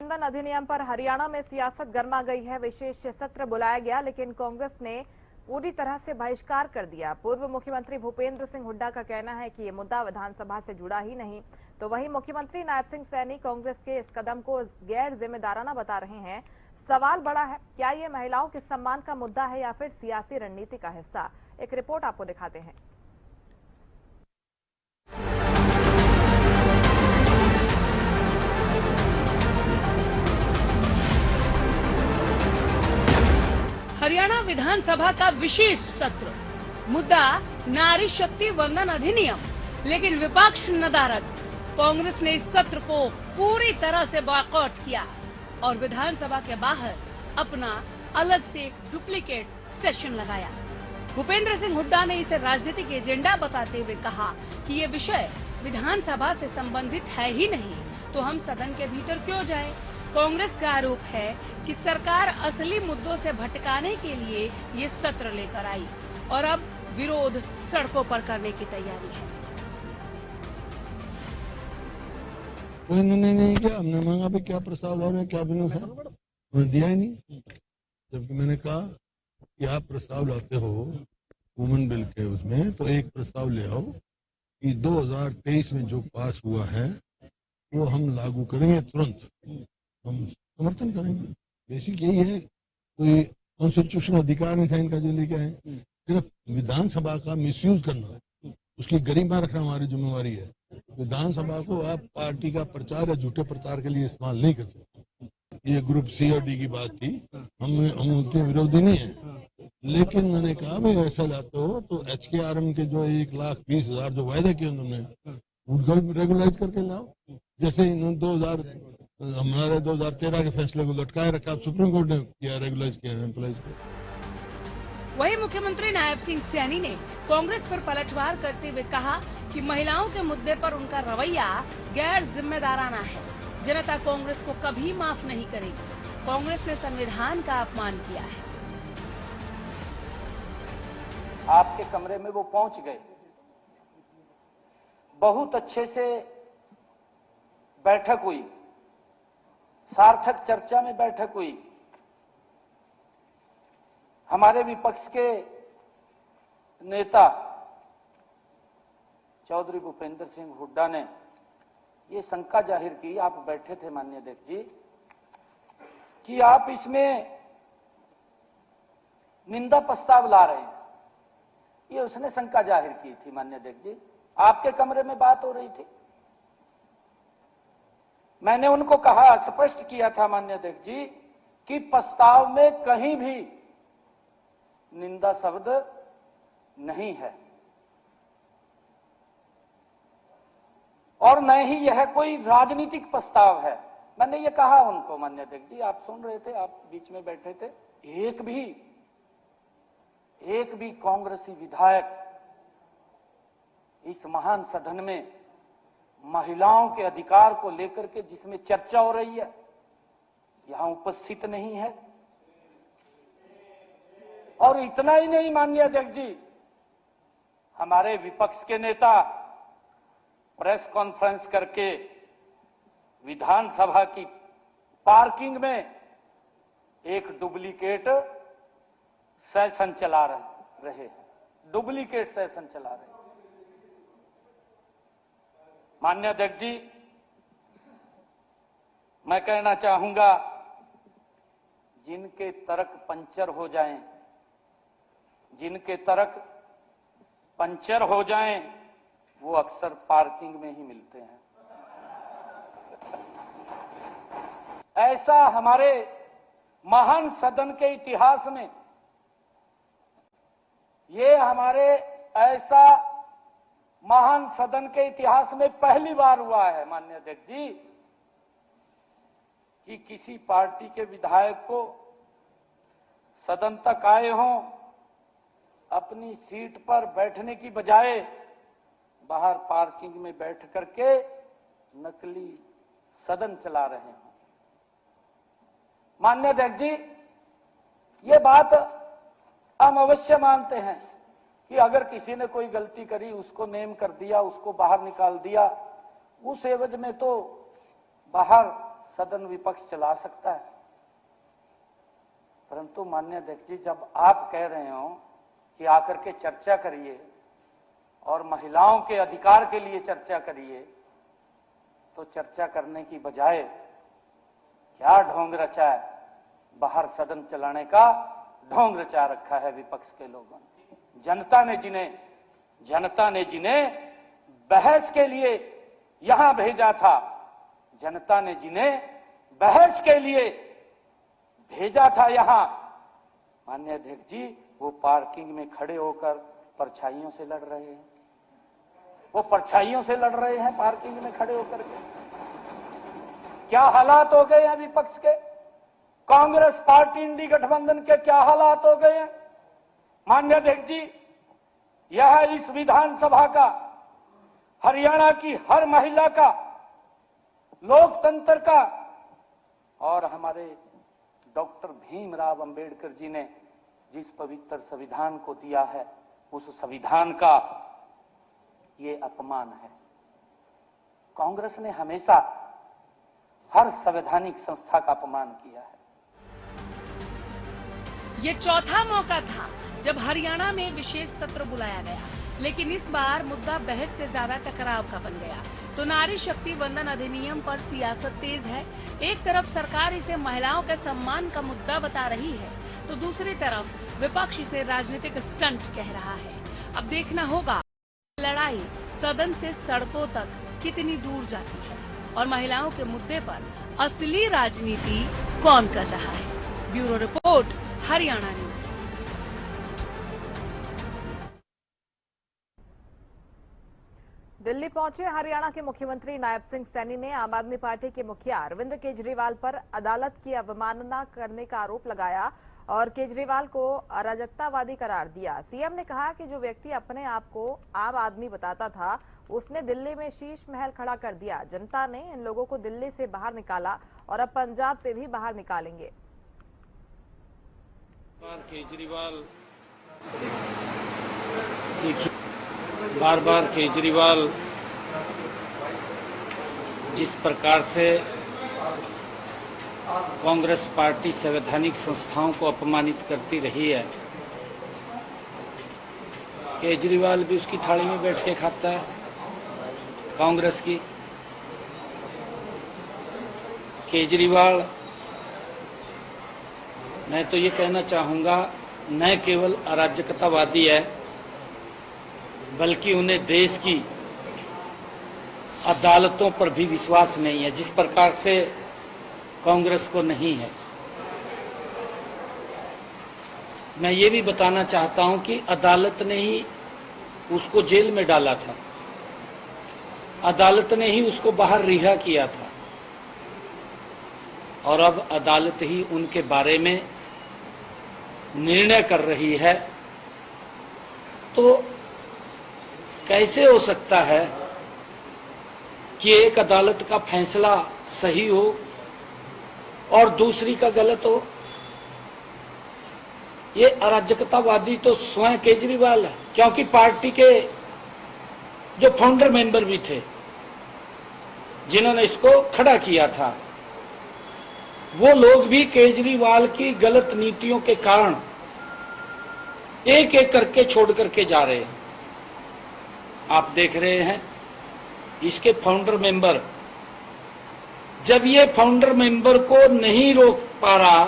वंदन अधिनियम पर हरियाणा में सियासत गर्मा गई है। विशेष सत्र बुलाया गया, लेकिन कांग्रेस ने पूरी तरह से बहिष्कार कर दिया। पूर्व मुख्यमंत्री भूपेंद्र सिंह हुड्डा का कहना है कि ये मुद्दा विधानसभा से जुड़ा ही नहीं। तो वहीं मुख्यमंत्री नायब सिंह सैनी कांग्रेस के इस कदम को गैर जिम्मेदाराना बता रहे हैं। सवाल बड़ा है, क्या ये महिलाओं के सम्मान का मुद्दा है या फिर सियासी रणनीति का हिस्सा? एक रिपोर्ट आपको दिखाते हैं। हरियाणा विधानसभा का विशेष सत्र, मुद्दा नारी शक्ति वंदन अधिनियम, लेकिन विपक्ष नदारद। कांग्रेस ने इस सत्र को पूरी तरह से बॉयकॉट किया और विधानसभा के बाहर अपना अलग से एक डुप्लीकेट सेशन लगाया। भूपेंद्र सिंह हुड्डा ने इसे राजनीतिक एजेंडा बताते हुए कहा कि ये विषय विधानसभा से संबंधित है ही नहीं, तो हम सदन के भीतर क्यों जाएं? कांग्रेस का आरोप है कि सरकार असली मुद्दों से भटकाने के लिए ये सत्र लेकर आई और अब विरोध सड़कों पर करने की तैयारी है। कोई नहीं किया, हमने मांगा भी क्या प्रस्ताव ला रहे हैं, क्या बिजनेस है, उन्होंने दिया ही नहीं। जबकि मैंने कहा कि आप प्रस्ताव लाते हो वुमेन बिल के उसमें, तो एक प्रस्ताव ले आओ कि 2023 में जो पास हुआ है वो हम लागू करेंगे, तुरंत हम समर्थन करेंगे। बेसिक यही है, कोई कॉन्स्टिट्यूशन अधिकार नहीं था इनका जो लेके आए। सिर्फ विधानसभा का मिसयूज करना, उसकी गरिमा रखना हमारी जिम्मेवारी है। विधानसभा को आप पार्टी का प्रचार या झूठे प्रचार के लिए इस्तेमाल नहीं कर सकते। ये ग्रुप सी और डी की बात थी, हम उनके विरोधी नहीं है, लेकिन मैंने कहा भाई ऐसा लाते हो तो HKRM के जो 1,20,000 जो वायदा किए उन्होंने, उनको रेगुलाइज करके लाओ। जैसे हमारे 2013 के फैसले को लटकाए रखा, सुप्रीम कोर्ट ने किया, रेगुलाइज किया एम्प्लॉइज को। वहीं मुख्यमंत्री नायब सिंह सैनी ने कांग्रेस पर पलटवार करते हुए कहा कि महिलाओं के मुद्दे पर उनका रवैया गैर जिम्मेदाराना है। जनता कांग्रेस को कभी माफ नहीं करेगी। कांग्रेस ने संविधान का अपमान किया है। आपके कमरे में वो पहुंच गए, बहुत अच्छे से बैठक हुई, सार्थक चर्चा में बैठक हुई। हमारे विपक्ष के नेता चौधरी भूपेंद्र सिंह हुड्डा ने ये शंका जाहिर की, आप बैठे थे माननीय अध्यक्ष जी, कि आप इसमें निंदा प्रस्ताव ला रहे हैं। ये उसने शंका जाहिर की थी माननीय अध्यक्ष जी, आपके कमरे में बात हो रही थी। मैंने उनको कहा, स्पष्ट किया था माननीय अध्यक्ष जी कि प्रस्ताव में कहीं भी निंदा शब्द नहीं है और न ही यह कोई राजनीतिक प्रस्ताव है। मैंने ये कहा उनको माननीय अध्यक्ष जी, आप सुन रहे थे, आप बीच में बैठे थे। एक भी कांग्रेसी विधायक इस महान सदन में महिलाओं के अधिकार को लेकर के जिसमें चर्चा हो रही है, यहां उपस्थित नहीं है। और इतना ही नहीं माननीय अध्यक्ष जी, हमारे विपक्ष के नेता प्रेस कॉन्फ्रेंस करके विधानसभा की पार्किंग में एक डुप्लीकेट सेशन चला रहे हैं, डुप्लीकेट सेशन चला रहे हैं। माननीय अध्यक्ष जी, मैं कहना चाहूंगा, जिनके तर्क पंचर हो जाएं, जिनके तर्क पंचर हो जाएं, वो अक्सर पार्किंग में ही मिलते हैं। ऐसा हमारे महान सदन के इतिहास में, ये हमारे ऐसा महान सदन के इतिहास में पहली बार हुआ है माननीय अध्यक्ष जी कि किसी पार्टी के विधायक को सदन तक आए हों, अपनी सीट पर बैठने की बजाय बाहर पार्किंग में बैठ करके नकली सदन चला रहे हैं। माननीय अध्यक्ष जी, ये बात हम अवश्य मानते हैं कि अगर किसी ने कोई गलती करी, उसको नेम कर दिया, उसको बाहर निकाल दिया, उस एवज में तो बाहर सदन विपक्ष चला सकता है, परंतु माननीय अध्यक्ष जी, जब आप कह रहे हो कि आकर के चर्चा करिए और महिलाओं के अधिकार के लिए चर्चा करिए, तो चर्चा करने की बजाय क्या ढोंग रचा है, बाहर सदन चलाने का ढोंग रचा रखा है विपक्ष के लोगों ने। जनता ने जिन्हें बहस के लिए यहां भेजा था, जनता ने जिन्हें बहस के लिए भेजा था यहां, माननीय अध्यक्ष जी, वो पार्किंग में खड़े होकर परछाइयों से लड़ रहे हैं। वो परछाइयों से लड़ रहे हैं पार्किंग में खड़े होकर के। क्या हालात हो गए हैं विपक्ष के, कांग्रेस पार्टी इंडी गठबंधन के क्या हालात हो गए हैं। माननीय अध्यक्ष जी, यह इस विधानसभा का, हरियाणा की हर महिला का, लोकतंत्र का और हमारे डॉक्टर भीमराव अंबेडकर जी ने जिस पवित्र संविधान को दिया है, उस संविधान का ये अपमान है। कांग्रेस ने हमेशा हर संवैधानिक संस्था का अपमान किया है। ये चौथा मौका था जब हरियाणा में विशेष सत्र बुलाया गया, लेकिन इस बार मुद्दा बहस से ज्यादा टकराव का बन गया। तो नारी शक्ति वंदन अधिनियम पर सियासत तेज है। एक तरफ सरकार इसे महिलाओं के सम्मान का मुद्दा बता रही है, तो दूसरी तरफ विपक्ष इसे राजनीतिक स्टंट कह रहा है। अब देखना होगा लड़ाई सदन से सड़कों तक कितनी दूर जाती है और महिलाओं के मुद्दे पर असली राजनीति कौन कर रहा है। Bureau report, Haryana news. Delhi पहुंचे हरियाणा के मुख्यमंत्री नायब सिंह सैनी ने आम आदमी पार्टी के मुखिया अरविंद केजरीवाल पर अदालत की अवमानना करने का आरोप लगाया और केजरीवाल को अराजकतावादी करार दिया। सीएम ने कहा कि जो व्यक्ति अपने आप को आम आदमी बताता था, उसने दिल्ली में शीश महल खड़ा कर दिया। जनता ने इन लोगों को दिल्ली से बाहर निकाला और अब पंजाब से भी बाहर निकालेंगे। केजरीवाल, देखिए, बार बार केजरीवाल जिस प्रकार से कांग्रेस पार्टी संवैधानिक संस्थाओं को अपमानित करती रही है, केजरीवाल भी उसकी थाली में बैठ के खाता है कांग्रेस की। केजरीवाल, मैं तो ये कहना चाहूँगा, न केवल अराजकतावादी है, बल्कि उन्हें देश की अदालतों पर भी विश्वास नहीं है, जिस प्रकार से कांग्रेस को नहीं है। मैं ये भी बताना चाहता हूं कि अदालत ने ही उसको जेल में डाला था, अदालत ने ही उसको बाहर रिहा किया था और अब अदालत ही उनके बारे में निर्णय कर रही है। तो कैसे हो सकता है कि एक अदालत का फैसला सही हो और दूसरी का गलत हो? ये अराजकतावादी तो स्वयं केजरीवाल है, क्योंकि पार्टी के जो फाउंडर मेंबर भी थे, जिन्होंने इसको खड़ा किया था, वो लोग भी केजरीवाल की गलत नीतियों के कारण एक एक करके छोड़ करके जा रहे हैं। आप देख रहे हैं इसके फाउंडर मेंबर, जब ये फाउंडर मेंबर को नहीं रोक पा रहा,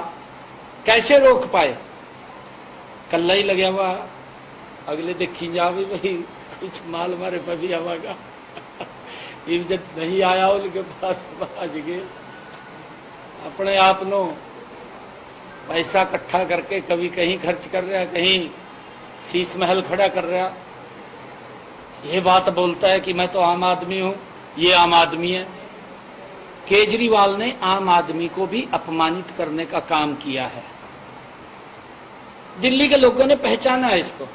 कैसे रोक पाए? कल्ला ही लगे हुआ, अगले देखी जा भी भाई कुछ माल मारे पर भी आवागा जब नहीं आया उनके पास आज गए अपने आप नो पैसा इकट्ठा करके कभी कहीं खर्च कर रहा, कहीं शीश महल खड़ा कर रहा। ये बात बोलता है कि मैं तो आम आदमी हूं, ये आम आदमी है। केजरीवाल ने आम आदमी को भी अपमानित करने का काम किया है। दिल्ली के लोगों ने पहचाना है इसको,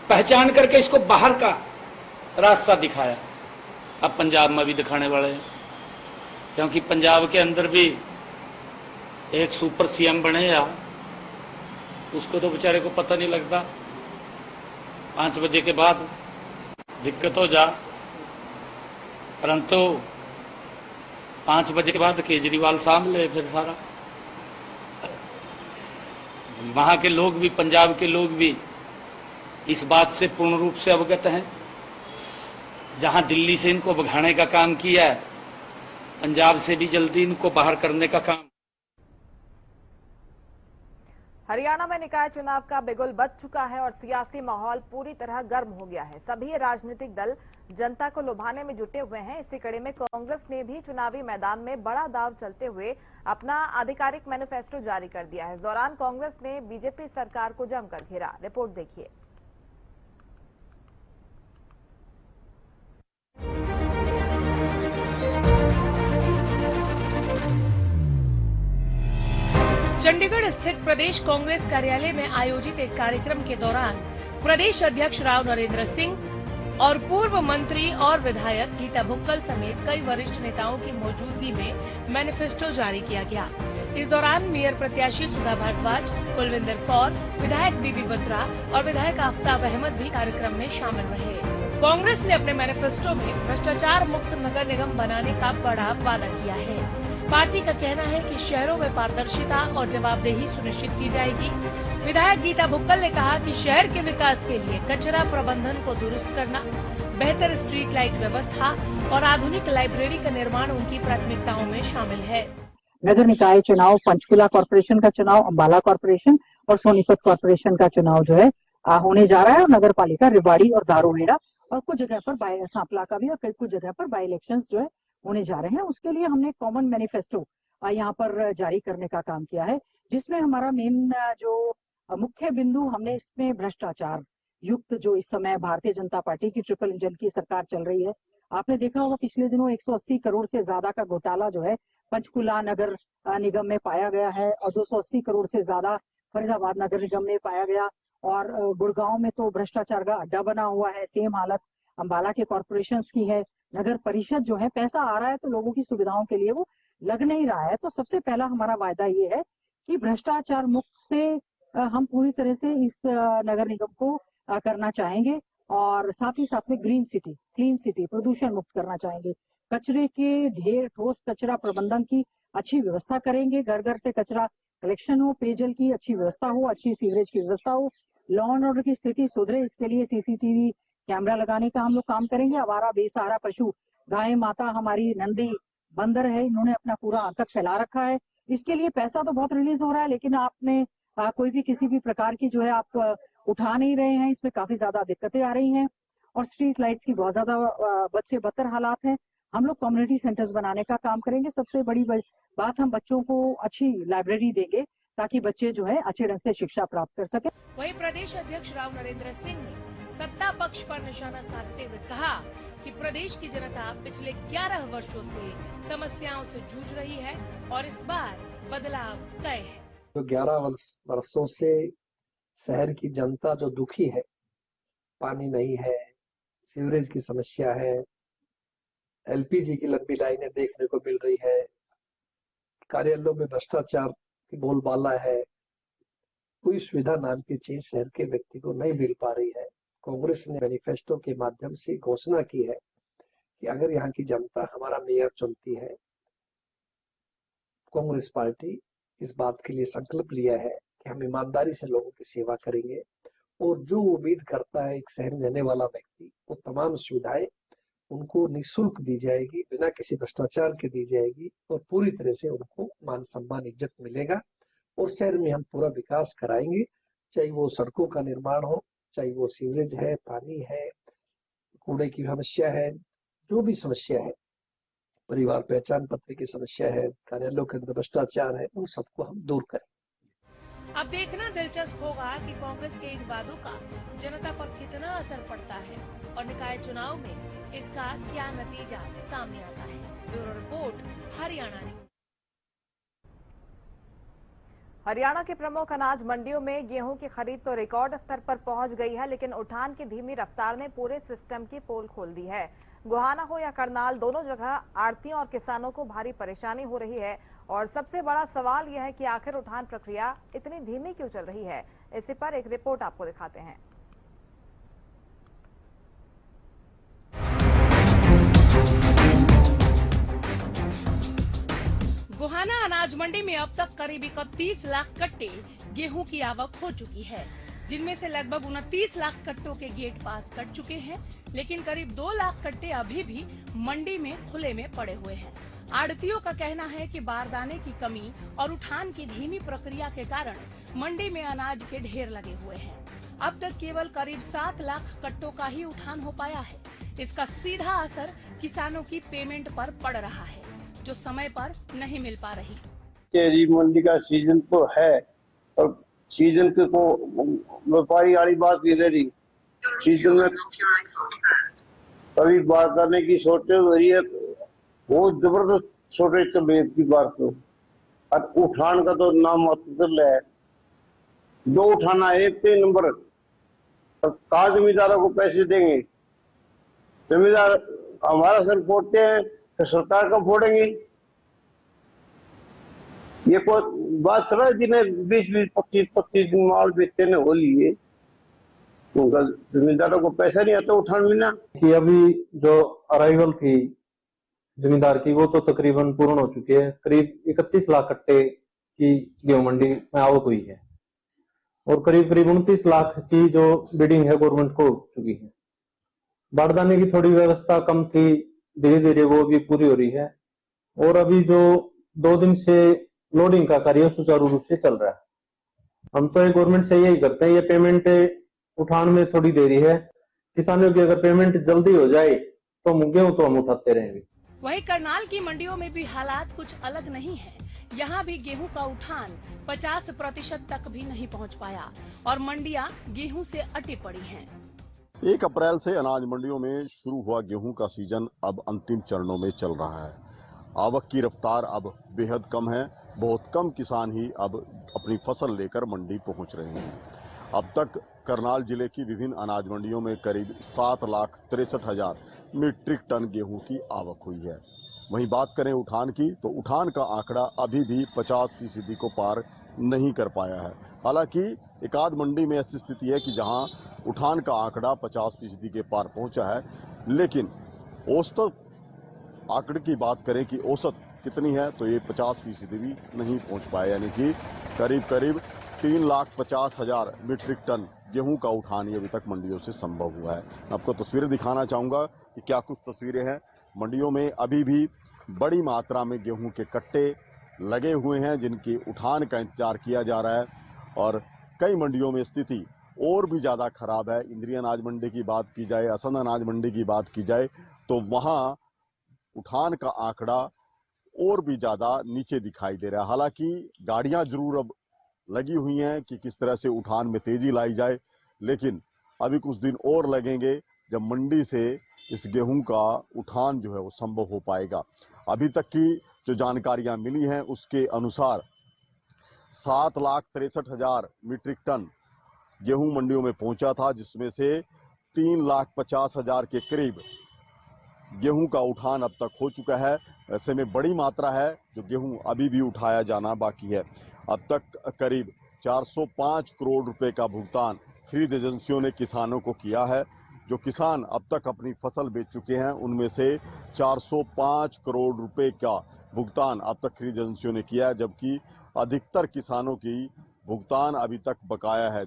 पहचान करके इसको बाहर का रास्ता दिखाया। अब पंजाब में भी दिखाने वाले हैं, क्योंकि पंजाब के अंदर भी एक सुपर सीएम बने या उसको तो बेचारे को पता नहीं लगता, 5 बजे के बाद दिक्कत हो जा। परंतु 5 बजे के बाद केजरीवाल सामने ले फिर सारा। वहां के लोग भी, पंजाब के लोग भी इस बात से पूर्ण रूप से अवगत हैं। जहां दिल्ली से इनको भगाने का काम किया है, पंजाब से भी जल्दी इनको बाहर करने का काम। हरियाणा में निकाय चुनाव का बिगुल बज चुका है और सियासी माहौल पूरी तरह गर्म हो गया है। सभी राजनीतिक दल जनता को लुभाने में जुटे हुए हैं। इसी कड़ी में कांग्रेस ने भी चुनावी मैदान में बड़ा दांव चलते हुए अपना आधिकारिक मैनिफेस्टो जारी कर दिया है। इस दौरान कांग्रेस ने बीजेपी सरकार को जमकर घेरा। रिपोर्ट देखिए। चंडीगढ़ स्थित प्रदेश कांग्रेस कार्यालय में आयोजित एक कार्यक्रम के दौरान प्रदेश अध्यक्ष राव नरेंद्र सिंह और पूर्व मंत्री और विधायक गीता भुक्कल समेत कई वरिष्ठ नेताओं की मौजूदगी में मैनिफेस्टो जारी किया गया। इस दौरान मेयर प्रत्याशी सुधा भारद्वाज, कुलविंदर कौर, विधायक बीबी बत्रा और विधायक आफ्ताब अहमद भी कार्यक्रम में शामिल रहे। कांग्रेस ने अपने मैनिफेस्टो में भ्रष्टाचार मुक्त नगर निगम बनाने का बड़ा वादा किया है। पार्टी का कहना है कि शहरों में पारदर्शिता और जवाबदेही सुनिश्चित की जाएगी। विधायक गीता भुक्कल ने कहा कि शहर के विकास के लिए कचरा प्रबंधन को दुरुस्त करना, बेहतर स्ट्रीट लाइट व्यवस्था और आधुनिक लाइब्रेरी का निर्माण उनकी प्राथमिकताओं में शामिल है। नगर निकाय चुनाव, पंचकुला कॉर्पोरेशन का चुनाव, अम्बाला कॉर्पोरेशन और सोनीपत कॉर्पोरेशन का चुनाव जो है होने जा रहा है। और नगर पालिका रेवाड़ी और दारूहेड़ा और कुछ जगह पर सांपला का भी और कुछ जगह पर बाई इलेक्शंस जो है होने जा रहे हैं। उसके लिए हमने कॉमन मैनिफेस्टो यहाँ पर जारी करने का काम किया है, जिसमें हमारा मेन जो मुख्य बिंदु हमने इसमें भ्रष्टाचार युक्त जो इस समय भारतीय जनता पार्टी की ट्रिपल इंजन की सरकार चल रही है। आपने देखा होगा पिछले दिनों 180 करोड़ से ज्यादा का घोटाला जो है पंचकुला नगर निगम में पाया गया है और 280 करोड़ से ज्यादा फरीदाबाद नगर निगम में पाया गया। और गुड़गांव में तो भ्रष्टाचार का अड्डा बना हुआ है। सेम हालत अम्बाला के कॉर्पोरेशन की है। नगर परिषद जो है पैसा आ रहा है तो लोगों की सुविधाओं के लिए वो लग नहीं रहा है। तो सबसे पहला हमारा वायदा ये है कि भ्रष्टाचार मुक्त से हम पूरी तरह से इस नगर निगम को करना चाहेंगे और साथ ही साथ में ग्रीन सिटी, क्लीन सिटी, प्रदूषण मुक्त करना चाहेंगे। कचरे के ढेर, ठोस कचरा प्रबंधन की अच्छी व्यवस्था करेंगे। घर घर से कचरा कलेक्शन हो, पेयजल की अच्छी व्यवस्था हो, अच्छी सीवरेज की व्यवस्था हो, लॉ एंड ऑर्डर की स्थिति सुधरे, इसके लिए सीसीटीवी कैमरा लगाने का हम लोग काम करेंगे। आवारा बेसहारा पशु, गाय माता हमारी नंदी बंदर है, इन्होंने अपना पूरा आतंक फैला रखा है। इसके लिए पैसा तो बहुत रिलीज हो रहा है, लेकिन आपने कोई भी किसी भी प्रकार की जो है आप उठा नहीं रहे हैं। इसमें काफी ज्यादा दिक्कतें आ रही हैं और स्ट्रीट लाइट्स की बहुत ज्यादा बद से बदतर हालात हैं। हम लोग कम्युनिटी सेंटर्स बनाने का काम करेंगे। सबसे बड़ी बात, हम बच्चों को अच्छी लाइब्रेरी देंगे ताकि बच्चे जो है अच्छे ढंग से शिक्षा प्राप्त कर सके। वहीं प्रदेश अध्यक्ष राव नरेंद्र सिंह ने सत्ता पक्ष पर निशाना साधते हुए कहा कि प्रदेश की जनता पिछले 11 वर्षों से समस्याओं से जूझ रही है और इस बार बदलाव तय है। जो 11 वर्षों से शहर की जनता जो दुखी है, पानी नहीं है, सीवरेज की समस्या है, एलपीजी की लंबी लाइनें देखने को मिल रही है, कार्यालयों में भ्रष्टाचार की बोलबाला है, कोई सुविधा नाम की चीज शहर के व्यक्ति को नहीं मिल पा रही है। कांग्रेस ने मैनिफेस्टो के माध्यम से घोषणा की है कि अगर यहाँ की जनता हमारा मेयर चुनती है, कांग्रेस पार्टी इस बात के लिए संकल्प लिया है कि हम ईमानदारी से लोगों की सेवा करेंगे और जो उम्मीद करता है एक शहर में रहने वाला व्यक्ति, वो तमाम सुविधाएं उनको निःशुल्क दी जाएगी, बिना किसी भ्रष्टाचार के दी जाएगी और पूरी तरह से उनको मान सम्मान इज्जत मिलेगा और शहर में हम पूरा विकास कराएंगे। चाहे वो सड़कों का निर्माण हो, चाहे वो सीवरेज है, पानी है, कूड़े की समस्या है, जो भी समस्या है, परिवार पहचान पत्र की समस्या है, कार्यालयों के अंदर भ्रष्टाचार है, उन सबको हम दूर करें। अब देखना दिलचस्प होगा कि कांग्रेस के इन वादों का जनता पर कितना असर पड़ता है और निकाय चुनाव में इसका क्या नतीजा सामने आता है। Bureau report, Haryana news. Haryana के प्रमुख अनाज मंडियों में गेहूं की खरीद तो रिकॉर्ड स्तर पर पहुंच गई है, लेकिन उठान की धीमी रफ्तार ने पूरे सिस्टम की पोल खोल दी है। गोहाना हो या करनाल, दोनों जगह आड़तियों और किसानों को भारी परेशानी हो रही है और सबसे बड़ा सवाल यह है कि आखिर उठान प्रक्रिया इतनी धीमी क्यों चल रही है। इसी पर एक रिपोर्ट आपको दिखाते हैं। गोहाना अनाज मंडी में अब तक करीब 31 लाख कट्टे गेहूं की आवक हो चुकी है, जिनमें से लगभग 29 लाख कट्टों के गेट पास कट चुके हैं, लेकिन करीब 2 लाख कट्टे अभी भी मंडी में खुले में पड़े हुए हैं। आड़तियों का कहना है कि बारदाने की कमी और उठान की धीमी प्रक्रिया के कारण मंडी में अनाज के ढेर लगे हुए हैं। अब तक केवल करीब 7 लाख कट्टों का ही उठान हो पाया है। इसका सीधा असर किसानों की पेमेंट पर पड़ रहा है, जो समय पर नहीं मिल पा रही। तेजी मंडी का सीजन तो है और सीजन के को व्यापारी वाली बात नहीं रह रही। सीजन में कभी बारदाने की शॉर्टेज हो रही है, बहुत जबरदस्त शॉर्टेज चल रही है की बार तो। और उठान का तो नाम मात्र है, 2 उठाना है, 3 नंबर। और कहा जमींदारों को पैसे देंगे? जमींदार हमारा सर फोड़ते हैं तो सरकार का फोड़ेंगे। ये कोई बात चला जिन्हें 20-20, 25-25 दिन माल बेचते ने हो लिए, उनका जमींदारों को पैसा नहीं आता उठान मिलना। कि अभी जो अराइवल थी जमींदार की वो तो तकरीबन पूर्ण हो चुकी है। करीब 31 लाख कट्टे की गेहूं मंडी में आवक हुई है और करीब 29 लाख की जो बिडिंग है गवर्नमेंट को हो चुकी है। बारदाने की थोड़ी व्यवस्था कम थी, धीरे धीरे वो भी पूरी हो रही है और अभी जो 2 दिन से लोडिंग का कार्य सुचारू रूप से चल रहा है। हम तो गवर्नमेंट से यही करते हैं, ये पेमेंट उठान में थोड़ी देरी है, किसानों की अगर पेमेंट जल्दी हो जाए तो गेहूं तो हम उठाते रहेंगे। वहीं करनाल की मंडियों में भी हालात कुछ अलग नहीं है। यहाँ भी गेहूं का उठान 50% तक भी नहीं पहुँच पाया और मंडियाँ गेहूं से अटी पड़ी हैं। 1 अप्रैल से अनाज मंडियों में शुरू हुआ गेहूं का सीजन अब अंतिम चरणों में चल रहा है। आवक की रफ्तार अब बेहद कम है। बहुत कम किसान ही अब अपनी फसल लेकर मंडी पहुंच रहे हैं। अब तक करनाल जिले की विभिन्न अनाज मंडियों में करीब 7,63,000 मीट्रिक टन गेहूं की आवक हुई है। वहीं बात करें उठान की तो उठान का आंकड़ा अभी भी 50% को पार नहीं कर पाया है। हालांकि एकाध मंडी में ऐसी स्थिति है कि जहां उठान का आंकड़ा 50% के पार पहुंचा है, लेकिन औसत आंकड़े की बात करें कि औसत कितनी है तो ये 50% भी नहीं पहुंच पाया, यानी कि करीब 3,50,000 मीट्रिक टन गेहूं का उठान अभी तक मंडियों से संभव हुआ है। आपको तस्वीरें दिखाना चाहूँगा कि क्या कुछ तस्वीरें हैं। मंडियों में अभी भी बड़ी मात्रा में गेहूं के कट्टे लगे हुए हैं, जिनके उठान का इंतजार किया जा रहा है और कई मंडियों में स्थिति और भी ज़्यादा खराब है। इंद्री अनाज मंडी की बात की जाए, असंध अनाज मंडी की बात की जाए तो वहाँ उठान का आंकड़ा और भी ज़्यादा नीचे दिखाई दे रहा है। हालांकि गाड़ियाँ जरूर अब लगी हुई हैं कि किस तरह से उठान में तेजी लाई जाए, लेकिन अभी कुछ दिन और लगेंगे जब मंडी से इस गेहूं का उठान जो है वो संभव हो पाएगा। अभी तक की जो जानकारियां मिली हैं उसके अनुसार 7,63,000 मीट्रिक टन गेहूं मंडियों में पहुंचा था, जिसमें से 3,50,000 के करीब गेहूं का उठान अब तक हो चुका है। ऐसे में बड़ी मात्रा है जो गेहूं अभी भी उठाया जाना बाकी है। अब तक करीब 405 करोड़ रुपए का भुगतान खरीद एजेंसियों ने किसानों को किया है। जो किसान अब तक अपनी फसल बेच चुके हैं उनमें से 405 करोड़ रुपए का भुगतान अब तक खरीद एजेंसियों ने किया है, जबकि अधिकतर किसानों की भुगतान अभी तक बकाया है।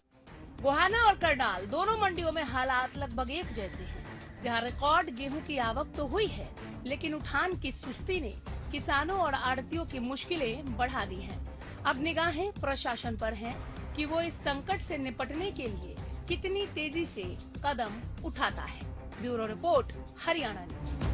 गोहाना और करनाल दोनों मंडियों में हालात लगभग एक जैसे हैं, जहां रिकॉर्ड गेहूं की आवक तो हुई है, लेकिन उठान की सुस्ती ने किसानों और आड़तियों की मुश्किलें बढ़ा दी हैं। अब निगाहें प्रशासन पर हैं कि वो इस संकट से निपटने के लिए कितनी तेजी से कदम उठाता है। Bureau report, Haryana news.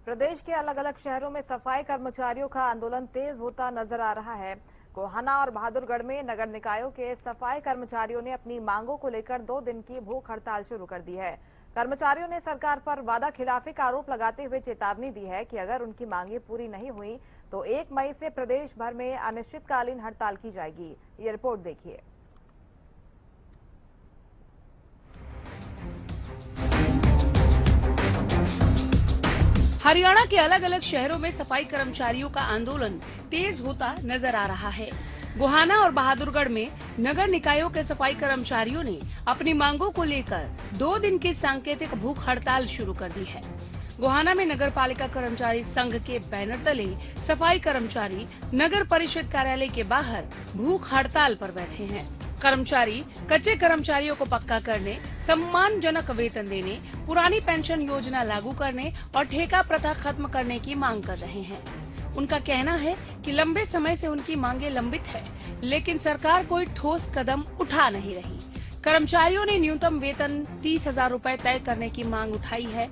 प्रदेश के अलग अलग शहरों में सफाई कर्मचारियों का आंदोलन तेज होता नजर आ रहा है। गोहाना और बहादुरगढ़ में नगर निकायों के सफाई कर्मचारियों ने अपनी मांगों को लेकर 2 दिन की भूख हड़ताल शुरू कर दी है। कर्मचारियों ने सरकार पर वादा खिलाफी का आरोप लगाते हुए चेतावनी दी है कि अगर उनकी मांगें पूरी नहीं हुई तो 1 मई से प्रदेश भर में अनिश्चितकालीन हड़ताल की जाएगी। ये रिपोर्ट देखिए। हरियाणा के अलग अलग शहरों में सफाई कर्मचारियों का आंदोलन तेज होता नजर आ रहा है। गोहाना और बहादुरगढ़ में नगर निकायों के सफाई कर्मचारियों ने अपनी मांगों को लेकर 2 दिन की सांकेतिक भूख हड़ताल शुरू कर दी है। गोहाना में नगर पालिका कर्मचारी संघ के बैनर तले सफाई कर्मचारी नगर परिषद कार्यालय के बाहर भूख हड़ताल पर बैठे हैं। कर्मचारी कच्चे कर्मचारियों को पक्का करने, सम्मानजनक वेतन देने, पुरानी पेंशन योजना लागू करने और ठेका प्रथा खत्म करने की मांग कर रहे हैं। उनका कहना है कि लंबे समय से उनकी मांगे लंबित है, लेकिन सरकार कोई ठोस कदम उठा नहीं रही। कर्मचारियों ने न्यूनतम वेतन 30,000 रूपए तय करने की मांग उठाई है।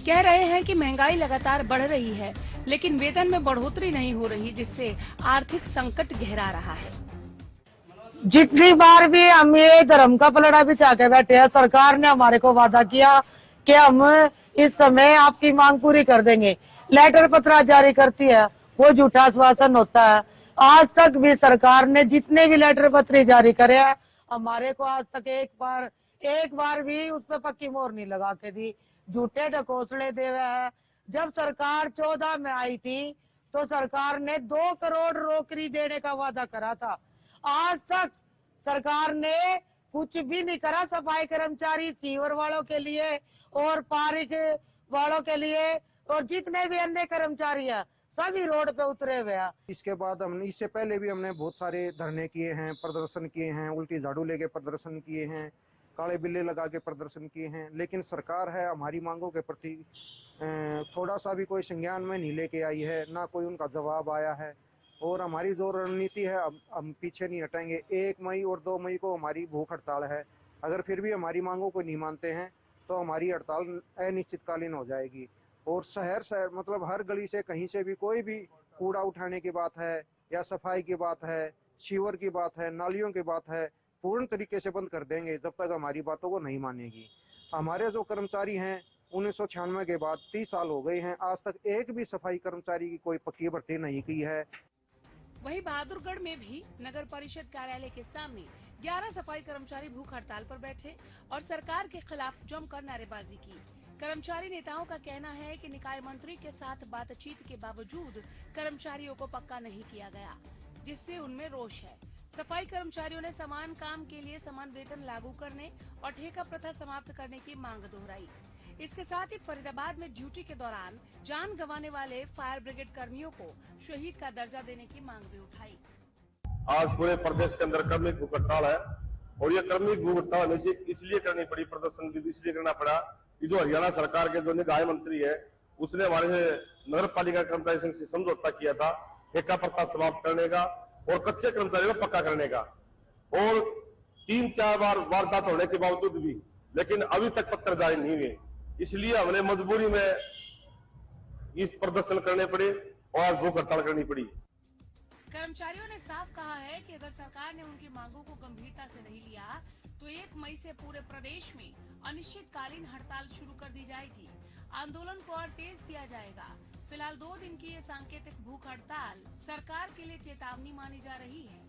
कह रहे हैं कि महंगाई लगातार बढ़ रही है, लेकिन वेतन में बढ़ोतरी नहीं हो रही, जिससे आर्थिक संकट गहरा रहा है। जितनी बार भी हम ये धर्म का पलड़ा बिछा के बैठे हैं, सरकार ने हमारे को वादा किया कि हम इस समय आपकी मांग पूरी कर देंगे। लेटर पत्र जारी करती है, वो झूठा आश्वासन होता है। आज तक भी सरकार ने जितने भी लेटर पत्र जारी करे हैं, हमारे को आज तक एक बार भी उस पर पक्की मोहर नहीं लगा के दी। झूठे ढकोसले देवे हैं। जब सरकार 14 में आई थी तो सरकार ने 2 करोड़ नौकरी देने का वादा करा था। आज तक सरकार ने कुछ भी नहीं करा सफाई कर्मचारी, सीवर वालों के लिए और पारिक वालों के लिए, और जितने भी अन्य कर्मचारी हैं सभी रोड पे उतरे हुए हैं। इसके बाद हमने इससे पहले भी हमने बहुत सारे धरने किए हैं, प्रदर्शन किए हैं, उल्टी झाड़ू लेके प्रदर्शन किए हैं, काले बिल्ले लगा के प्रदर्शन किए हैं, लेकिन सरकार है हमारी मांगों के प्रति थोड़ा सा भी कोई संज्ञान में नहीं लेके आई है, ना कोई उनका जवाब आया है। और हमारी जो रणनीति है, अब हम पीछे नहीं हटेंगे। 1 मई और 2 मई को हमारी भूख हड़ताल है। अगर फिर भी हमारी मांगों को नहीं मानते हैं तो हमारी हड़ताल अनिश्चितकालीन हो जाएगी। और शहर मतलब हर गली से कहीं से भी कोई भी कूड़ा उठाने की बात है या सफाई की बात है, सीवर की बात है, नालियों की बात है, पूर्ण तरीके से बंद कर देंगे जब तक हमारी बातों को नहीं मानेगी। हमारे जो कर्मचारी हैं 1996 के बाद 30 साल हो गए हैं, आज तक एक भी सफाई कर्मचारी की कोई पक्की भर्ती नहीं की है। वहीं बहादुरगढ़ में भी नगर परिषद कार्यालय के सामने 11 सफाई कर्मचारी भूख हड़ताल पर बैठे और सरकार के खिलाफ जमकर नारेबाजी की। कर्मचारी नेताओं का कहना है कि निकाय मंत्री के साथ बातचीत के बावजूद कर्मचारियों को पक्का नहीं किया गया, जिससे उनमें रोष है। सफाई कर्मचारियों ने समान काम के लिए समान वेतन लागू करने और ठेका प्रथा समाप्त करने की मांग दोहराई। इसके साथ ही फरीदाबाद में ड्यूटी के दौरान जान गंवाने वाले फायर ब्रिगेड कर्मियों को शहीद का दर्जा देने की मांग भी उठाई। आज पूरे प्रदेश के अंदर कर्मिक भूख हड़ताल है और ये कर्मिक भूख हड़ताल इसलिए करनी पड़ी, प्रदर्शन भी इसलिए करना पड़ा कि जो हरियाणा सरकार के जो निकाय मंत्री है उसने हमारे नगर पालिका कर्मचारी संघ से समझौता किया था ठेका प्रथा समाप्त करने का और कच्चे कर्मचारियों को पक्का करने का, और 3-4 बार वारदात होने के बावजूद भी लेकिन अभी तक पत्र जारी नहीं हुए। इसलिए हमने मजबूरी में इस प्रदर्शन करने पड़े और आज भूख हड़ताल करनी पड़ी। कर्मचारियों ने साफ कहा है कि अगर सरकार ने उनकी मांगों को गंभीरता से नहीं लिया तो 1 मई से पूरे प्रदेश में अनिश्चितकालीन हड़ताल शुरू कर दी जाएगी। आंदोलन को और तेज किया जाएगा। फिलहाल 2 दिन की ये सांकेतिक भूख हड़ताल सरकार के लिए चेतावनी मानी जा रही है।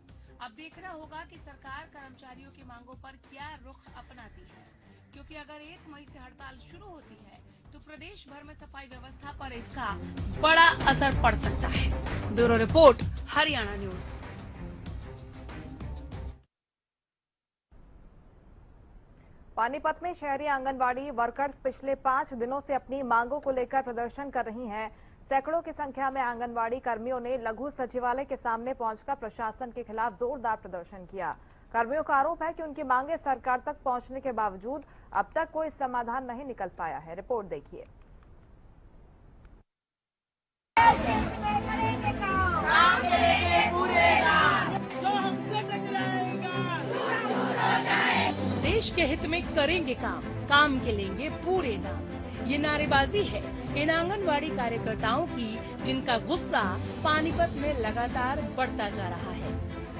अब देखना होगा कि सरकार कर्मचारियों की मांगों पर क्या रुख अपनाती है, क्योंकि अगर 1 मई से हड़ताल शुरू होती है तो प्रदेश भर में सफाई व्यवस्था पर इसका बड़ा असर पड़ सकता है। Bureau report, Haryana news. Panipat में शहरी आंगनबाड़ी वर्कर्स पिछले 5 दिनों से अपनी मांगों को लेकर प्रदर्शन कर रही हैं। सैकड़ों की संख्या में आंगनबाड़ी कर्मियों ने लघु सचिवालय के सामने पहुंचकर प्रशासन के खिलाफ जोरदार प्रदर्शन किया। कर्मियों का आरोप है कि उनकी मांगे सरकार तक पहुंचने के बावजूद अब तक कोई समाधान नहीं निकल पाया है। रिपोर्ट देखिए। देश के हित में करेंगे काम के लेंगे पूरे दाम। ये नारेबाजी है इन आंगनवाड़ी कार्यकर्ताओं की, जिनका गुस्सा पानीपत में लगातार बढ़ता जा रहा है।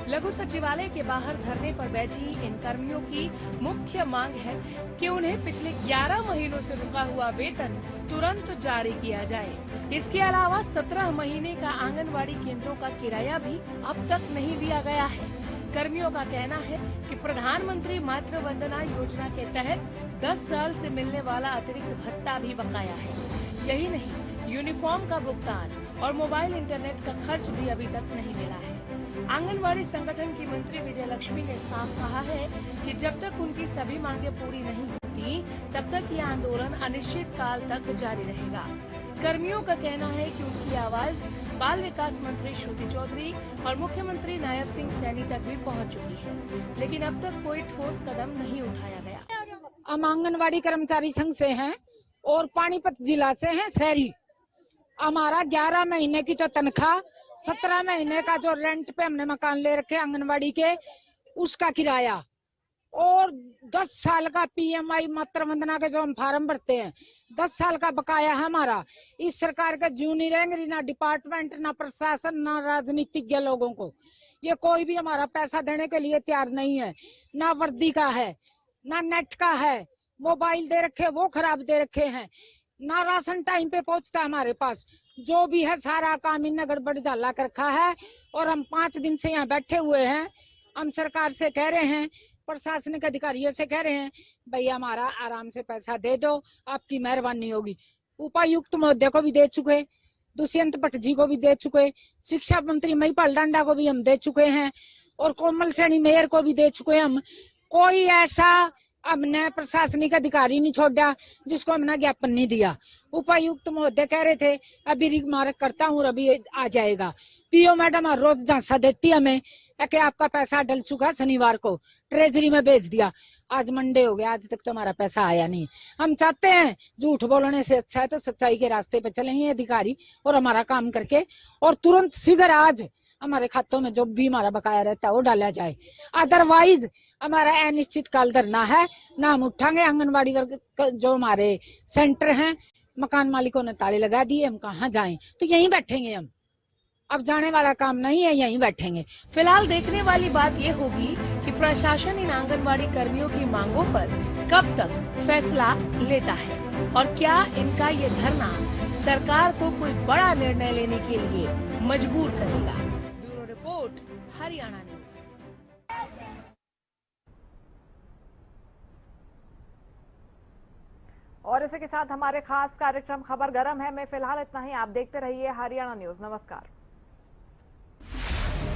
लघु सचिवालय के बाहर धरने पर बैठी इन कर्मियों की मुख्य मांग है कि उन्हें पिछले 11 महीनों से रुका हुआ वेतन तुरंत जारी किया जाए। इसके अलावा 17 महीने का आंगनवाड़ी केंद्रों का किराया भी अब तक नहीं दिया गया है। कर्मियों का कहना है कि प्रधानमंत्री मातृ वंदना योजना के तहत 10 साल से मिलने वाला अतिरिक्त भत्ता भी बकाया है। यही नहीं, यूनिफॉर्म का भुगतान और मोबाइल इंटरनेट का खर्च भी अभी तक नहीं मिला है। आंगनवाड़ी संगठन की मंत्री विजय लक्ष्मी ने साफ कहा है कि जब तक उनकी सभी मांगे पूरी नहीं छूटी तब तक ये आंदोलन अनिश्चित काल तक जारी रहेगा। कर्मियों का कहना है कि उनकी आवाज बाल विकास मंत्री श्रुति चौधरी और मुख्यमंत्री नायब सिंह सैनी तक भी पहुंच चुकी है, लेकिन अब तक कोई ठोस कदम नहीं उठाया गया। हम आंगनवाड़ी कर्मचारी संघ से हैं और पानीपत जिला से हैं शहरी। हमारा 11 महीने की जो तनख्वाह, 17 महीने का जो रेंट पे हमने मकान ले रखे आंगनवाड़ी के, उसका किराया और 10 साल का PMI मातृ वंदना के जो हम फार्म भरते हैं, 10 साल का बकाया है हमारा। इस सरकार का जू नहीं रहेंगे, ना डिपार्टमेंट, ना प्रशासन, ना राजनीतिज्ञ लोगों को ये कोई भी हमारा पैसा देने के लिए तैयार नहीं है। ना वर्दी का है, ना नेट का है, मोबाइल दे रखे वो खराब दे रखे हैं, ना राशन टाइम पे पहुंचता हमारे पास। जो भी है सारा काम इन गड़बड़ झाला कर रखा है और हम 5 दिन से यहाँ बैठे हुए हैं। हम सरकार से कह रहे हैं, प्रशासनिक अधिकारियों से कह रहे हैं, भैया हमारा आराम से पैसा दे दो, आपकी मेहरबानी होगी। उपायुक्त महोदय को भी दे चुके, दुष्यंत भट्ट जी को भी दे चुके, शिक्षा मंत्री महिपाल डांडा को भी हम दे चुके हैं और कोमल सैनी मेयर को भी दे चुके हैं हम। कोई ऐसा हमने प्रशासनिक अधिकारी नहीं छोड़ा जिसको हमने ज्ञापन नहीं दिया। उपायुक्त महोदय कह रहे थे अभी रिमार्क करता हूँ, अभी आ जाएगा। PO मैडम हर रोज झांसा देती हमें कि आपका पैसा डल चुका, शनिवार को ट्रेजरी में भेज दिया। आज मंडे हो गया, आज तक तो हमारा पैसा आया नहीं। हम चाहते हैं झूठ बोलने से अच्छा है तो सच्चाई के रास्ते पे चलेंगे अधिकारी और हमारा काम करके और तुरंत शीघ्र आज हमारे खातों में जो भी हमारा बकाया रहता है वो डाला जाए। अदरवाइज हमारा अनिश्चित काल धरना है, ना हम उठांगे। आंगनबाड़ी वर्ग जो हमारे सेंटर हैं, मकान मालिकों ने ताले लगा दिए, हम कहाँ जाएं? तो यहीं बैठेंगे हम। अब जाने वाला काम नहीं है, यहीं बैठेंगे। फिलहाल देखने वाली बात ये होगी कि प्रशासन इन आंगनबाड़ी कर्मियों की मांगों पर कब तक फैसला लेता है और क्या इनका ये धरना सरकार को कोई बड़ा निर्णय लेने के लिए मजबूर करेगा। Bureau report, Haryana news. और इसी के साथ हमारे खास कार्यक्रम खबर गरम है में फिलहाल इतना ही। आप देखते रहिए हरियाणा न्यूज। नमस्कार।